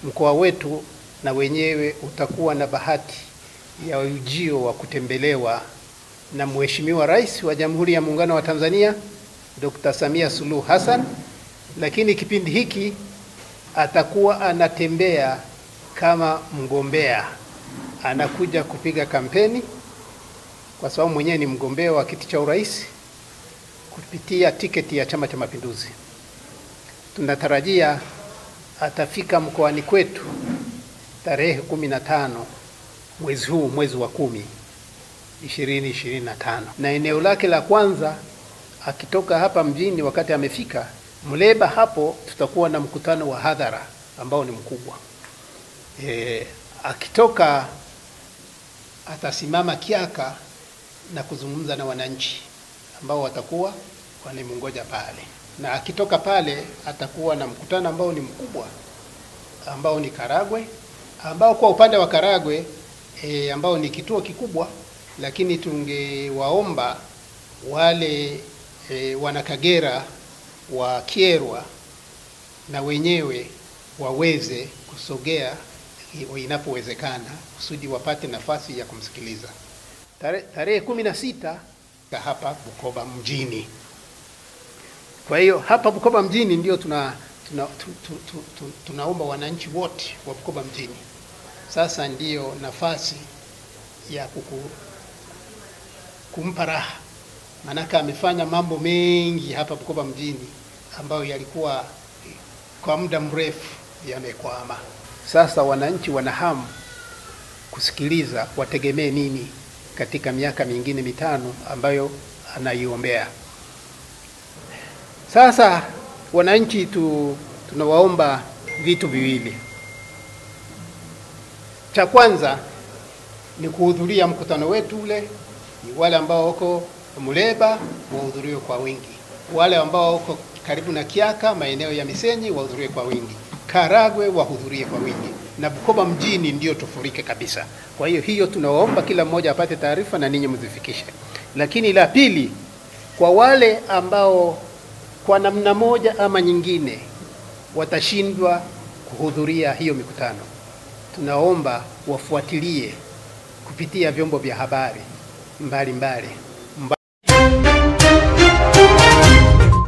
mkoa wetu na wenyewe utakuwa na bahati ya ujio wa kutembelewa na Mheshimiwa Rais wa Jamhuri ya Muungano wa Tanzania Dr. Samia Suluhu Hassan, lakini kipindi hiki atakuwa anatembea kama mgombea, anakuja kupiga kampeni kwa sababu mwenyewe ni mgombea wa kiti cha urais kupitia tiketi ya Chama cha Mapinduzi. Tunatarajia atafika mkoani kwetu tarehe 15 mwezi huu, mwezi wa 10 2025, na eneo lake la kwanza akitoka hapa mjini, wakati amefika Muleba, hapo tutakuwa na mkutano wa hadhara ambao ni mkubwa. Akitoka atasimama Kiaka na kuzungumza na wananchi ambao watakuwa wanamungoja pale, na akitoka pale atakuwa na mkutano ambao ni mkubwa ambao ni Karagwe, ambao kwa upande wa Karagwe ambao ni kituo kikubwa, lakini tungewaomba wale wanakagera wa Kyerwa na wenyewe waweze kusogea inapowezekana kusudi wapate nafasi ya kumsikiliza. Tarehe 16 hapa Bukoba mjini. Kwa hiyo hapa Bukoba mjini ndio tunaomba wananchi wote wa Bukoba mjini. Sasa ndiyo nafasi ya kumpa raha, manaka amefanya mambo mengi hapa Bukoba mjini ambayo yalikuwa kwa muda mrefu yamekwama. Sasa wananchi wanahamu kusikiliza wategemee nini katika miaka mingine mitano ambayo anaiombea. Sasa wananchi tunawaomba vitu viwili. Cha kwanza ni kuhudhuria mkutano wetu ule. Ni wale ambao wako Muleba wahudhurie kwa wingi, wale ambao wako karibu na Kiaka maeneo ya Misenyi wahudhurie kwa wingi, Karagwe wahudhurie kwa wingi, na Bukoba mjini ndio tufurike kabisa. Kwa hiyo tunawaomba kila mmoja apate taarifa na ninyi mzifikishe. Lakini la pili, kwa wale ambao kwa namna moja ama nyingine watashindwa kuhudhuria hiyo mikutano, tunaomba wafuatilie kupitia vyombo vya habari mbalimbali